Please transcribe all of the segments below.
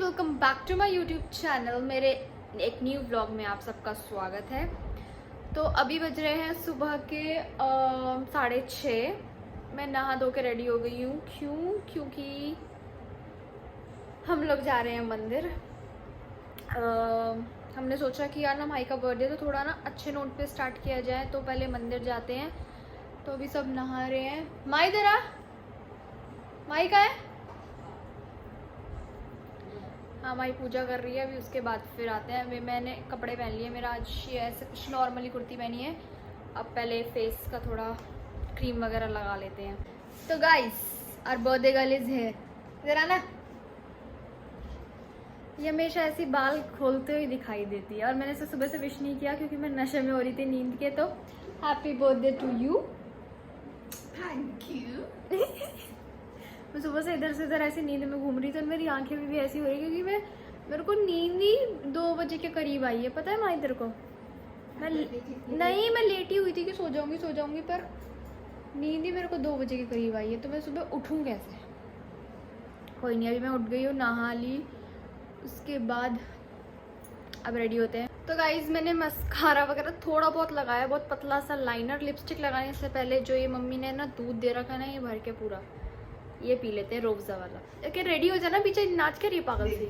Welcome back to my YouTube channel. मेरे एक new vlog में आप सबका स्वागत है। तो अभी बज रहे हैं सुबह के 6:30। मैं नहा धो के रेडी हो गई हूँ। क्योंकि हम लोग जा रहे हैं मंदिर। हमने सोचा कि यार ना भाई का बर्थडे तो थोड़ा ना अच्छे नोट पे स्टार्ट किया जाए, तो पहले मंदिर जाते हैं। तो अभी सब नहा रहे हैं। माई इधर आ, माई का है। हाँ, माई पूजा कर रही है। अभी उसके बाद फिर आते हैं। अभी मैंने कपड़े पहन लिए। मेरा आज ये ऐसे कुछ नॉर्मली कुर्ती पहनी है। अब पहले फेस का थोड़ा क्रीम वगैरह लगा लेते हैं। तो गाइस, और बर्थडे गर्ल इज है जरा ना, ये हमेशा ऐसी बाल खोलते हुए दिखाई देती है। और मैंने इसे सुबह से विश नहीं किया क्योंकि मैं नशे में हो रही थी नींद के। तो happy birthday to you. Thank you. मैं सुबह से इधर से इधर ऐसी नींद में घूम रही थी और मेरी आंखें भी ऐसी हो रही क्योंकि मेरे को नींद ही 2 बजे के करीब आई है। पता है माँ इधर को, मैं लेटी हुई थी कि सो जाऊंगी, पर नींद ही मेरे को 2 बजे के करीब आई है। तो मैं सुबह उठूँ कैसे? कोई नहीं, अभी मैं उठ गई हूँ, नहा ली। उसके बाद अब रेडी होते हैं। तो गाइज, मैंने मस्कारा वगैरह थोड़ा बहुत लगाया, बहुत पतला सा लाइनर। लिपस्टिक लगाने से पहले जो ये मम्मी ने ना दूध दे रखा ना, ये भर के पूरा ये पी लेते हैं, रोब्जा वाला। ओके, रेडी हो जाना, पीछे नाच के रही पागल सी।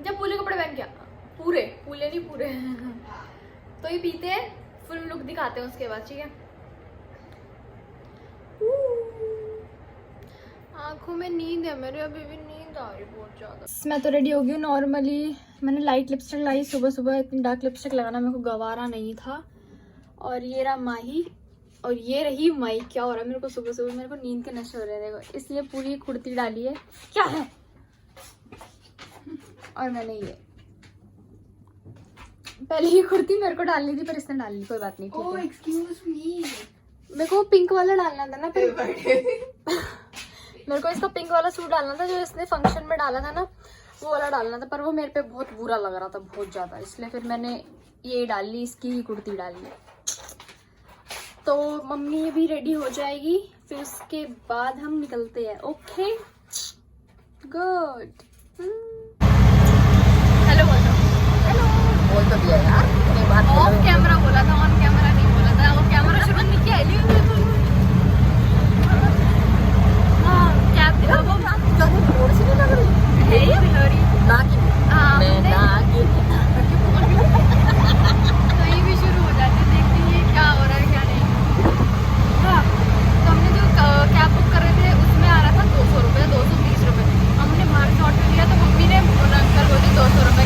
जब पूरे कपड़े पहन के पूरे नहीं पूरे तो ये पीते हैं, फुल लुक दिखाते हैं उसके बाद, ठीक है। आंखों में नींद है मेरे, अभी भी नींद आ रही बहुत ज्यादा। मैं तो रेडी हो गई हूँ नॉर्मली। मैंने लाइट लिपस्टिक लाई सुबह। इतनी डार्क लिपस्टिक लगाना मेरे को गवारा नहीं था। और ये रहा माही और ये रही माई। क्या हो रहा है मेरे को सुबह मेरे को नींद के नशे हो रहे हैं, देखो। इसलिए पूरी कुर्ती डाली है। क्या है? और मैंने ये पहले ही कुर्ती मेरे को डालनी थी, पर इसने डाल ली, कोई बात नहीं। ओह एक्सक्यूज मी, मेरे को पिंक वाला डालना था ना मेरे को इसका पिंक वाला सूट डालना था जो इसने फंक्शन में डाला था ना, वो वाला डालना था। पर वो मेरे पे बहुत बुरा लग रहा था, बहुत ज्यादा। इसलिए फिर मैंने ये डाल ली, इसकी ही कुर्ती डाल ली। तो मम्मी भी रेडी हो जाएगी, फिर उसके बाद हम निकलते हैं। Okay, good. हेलो बोल तो दिया यार। ऑफ कैमरा बोला था, ऑन कैमरा नहीं बोला था। वो कैमरा शुरू नहीं किया है। हाँ, क्या वो थोड़ी सी नहीं लग रही है ये बिहारी ना कि मैं ना कि कहीं भी शुरू हो जाते हैं। देखते हैं ये क्या हो रहा है क्या नहीं। हाँ, तो हमने जो कैब बुक कर रहे थे उसमें आ रहा था 200 रुपये, 230 रुपये। हमने मार्च ऑट में लिया तो मम्मी ने अंकल बोलते 200 रुपये,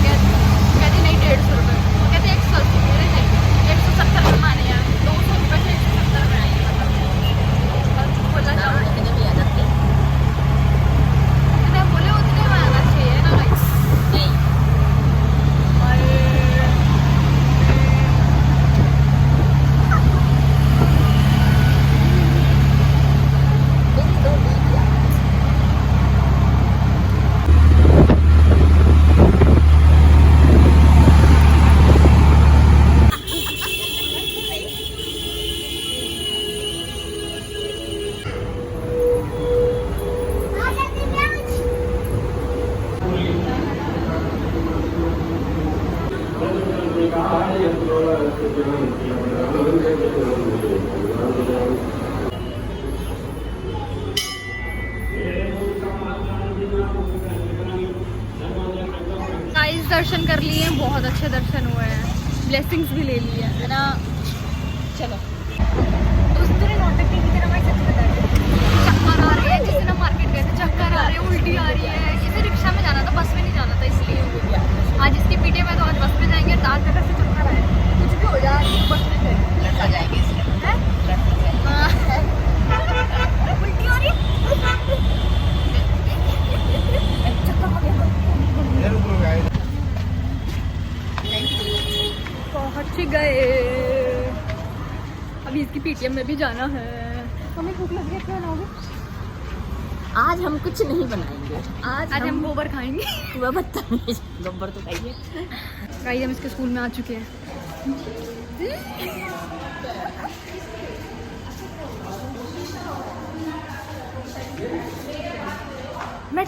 कहती नहीं 150 रुपये। वो कहते 180, मेरे नहीं 170 में माने यार। 200 रुपये से 170 में आएंगे, मतलब बोला जाओ कितने में आ जाती जितने बोले उतने में आना चाहिए ना गाइस। नहीं गाइस, दर्शन कर लिए हैं, बहुत अच्छे दर्शन हुए हैं। ब्लेसिंग्स भी ले लिए है ना। चलो, तो उस तरह नौटंकी की तरह मैं सच बता रही हूँ। चक्कर आ रहे हैं, जैसे ना मार्केट गए थे, चक्कर आ रहे हैं, उल्टी आ रही है। इसे रिक्शा में जाना था, बस में नहीं जाना था, इसलिए आज इसकी पीटे में तो आज बस में जाएंगे। दाल जगह से चक्कर आए, कुछ भी हो जाए बस में से लड़का जाएंगे उल्टी आ रही पहुंच गए। अभी इसकी पीटीएम में भी जाना है। हमें भूख लग रही है, क्या बनाओगे? आज हम कुछ नहीं बनाएंगे। आज हम गोबर खाएंगे। वह बदतमीज, गोबर तो खाइए। गाइस, हम इसके स्कूल में आ चुके हैं।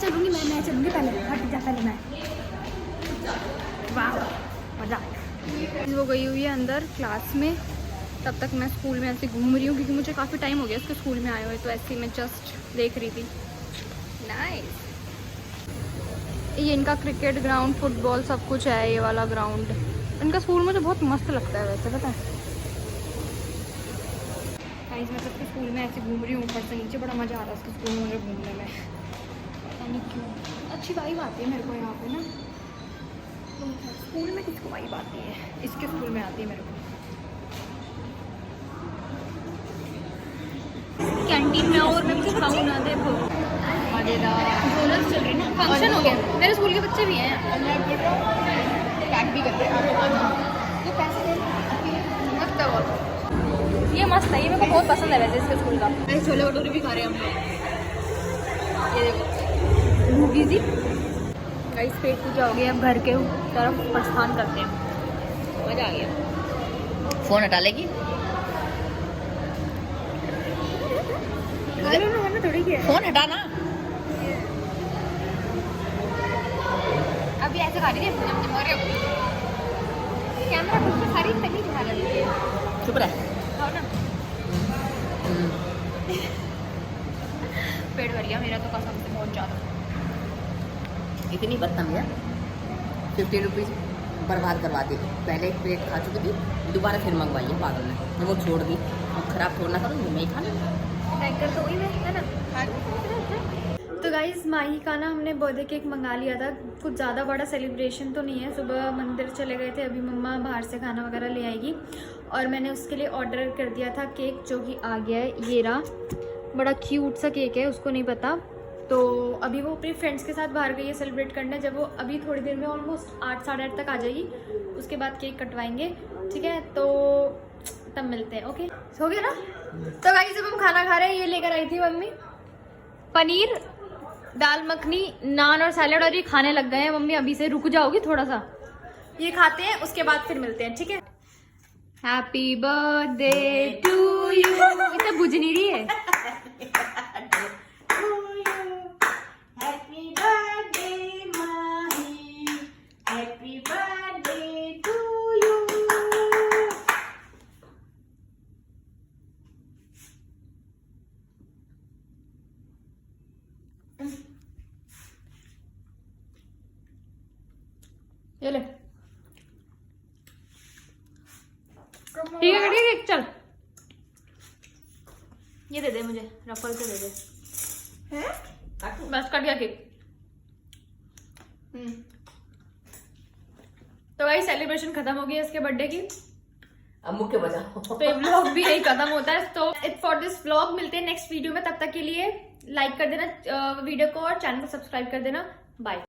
चलूंगी पहले, हट जा पहले मैं। वाह मजा आया। वो गई हुई है अंदर क्लास में, तब तक मैं स्कूल में ऐसे घूम रही हूँ क्योंकि मुझे काफ़ी टाइम हो गया उसके स्कूल में आए हुए, तो ऐसे ही मैं जस्ट देख रही थी। नाइस। ये इनका क्रिकेट ग्राउंड, फुटबॉल सब कुछ है, ये वाला ग्राउंड। इनका स्कूल मुझे बहुत मस्त लगता है वैसे, पता है गाइस। मैं सबके स्कूल में ऐसे घूम रही हूँ ऊपर से नीचे, बड़ा मज़ा आ रहा है उसके स्कूल में मुझे घूमने में, पता नहीं क्यों। अच्छी वाइब आती है मेरे को यहाँ पे ना, स्कूल में किसको वाइब आती है, इसके स्कूल में आती है मेरे को। कैंटीन में और मैं कुछ खाऊँ ना, देखो मज़ेदार ढोलक चल रही है, फंक्शन हो गया। मेरे स्कूल के बच्चे भी हैं, पैक भी करते हैं, मस्त है बहुत। ये मस्त है, ये मेरे को बहुत पसंद है वैसे इसके स्कूल का। ऐसे छोले भटूरे भी खा रहे हैं हम लोग, ये देखो भूखी सी। गाइस पेट पूजा हो गया, अब घर के तरफ प्रस्थान करते हैं। मजा आ गया। फोन हटा लेगी? थोड़ी किया फोन हटाना। अभी ऐसे खा रही है, कैमरा कुछ खा रही नहीं खा रही है। चुप रह। खाओ ना। पेट भर गया मेरा तो कसम से बहुत ज़्यादा। इतनी बदतमीज है, 50 रुपीज़ बर्बाद करवा दी। पहले एक प्लेट खा चुकी थी, दोबारा फिर मंगवाई है पागल ने, वो छोड़ दी। अब खराब छोड़ना करूँगी मैं ही खाना, टैंकर तो वही है ना। तो गाइज माही का ना हमने बर्थडे केक मंगा लिया था। कुछ ज़्यादा बड़ा सेलिब्रेशन तो नहीं है, सुबह मंदिर चले गए थे, अभी मम्मा बाहर से खाना वगैरह ले आएगी और मैंने उसके लिए ऑर्डर कर दिया था केक, जो कि आ गया है। ये रहा, बड़ा क्यूट सा केक है, उसको नहीं पता। तो अभी वो अपनी फ्रेंड्स के साथ बाहर गई है सेलिब्रेट करने, जब वो अभी थोड़ी देर में ऑलमोस्ट 8 साढ़े 8 तक आ जाएगी, उसके बाद केक कटवाएंगे, ठीक है। तो तब मिलते हैं, ओके। हो गया ना। तो गाइस जब हम खाना खा रहे हैं, ये लेकर आई थी मम्मी पनीर, दाल मखनी, नान और सैलेड, और ये खाने लग गए हैं। मम्मी अभी से रुक जाओगी थोड़ा सा, ये खाते हैं उसके बाद फिर मिलते हैं, ठीक है। Happy birthday to you. इतना बुझ नहीं रही है। Happy birthday Mahi, happy birthday to you. ये ले, ठीक है ठीक है, चल ये दे दे मुझे, रफल से दे दे। हैं? बस कट गया केक। तो भाई सेलिब्रेशन खत्म हो गई है इसके बर्थडे की, अब मुख्य बजाओ। तो ये व्लॉग भी यही खत्म होता है। तो इट्स फॉर दिस व्लॉग, मिलते हैं नेक्स्ट वीडियो में। तब तक के लिए लाइक कर देना वीडियो को और चैनल को सब्सक्राइब कर देना। बाय।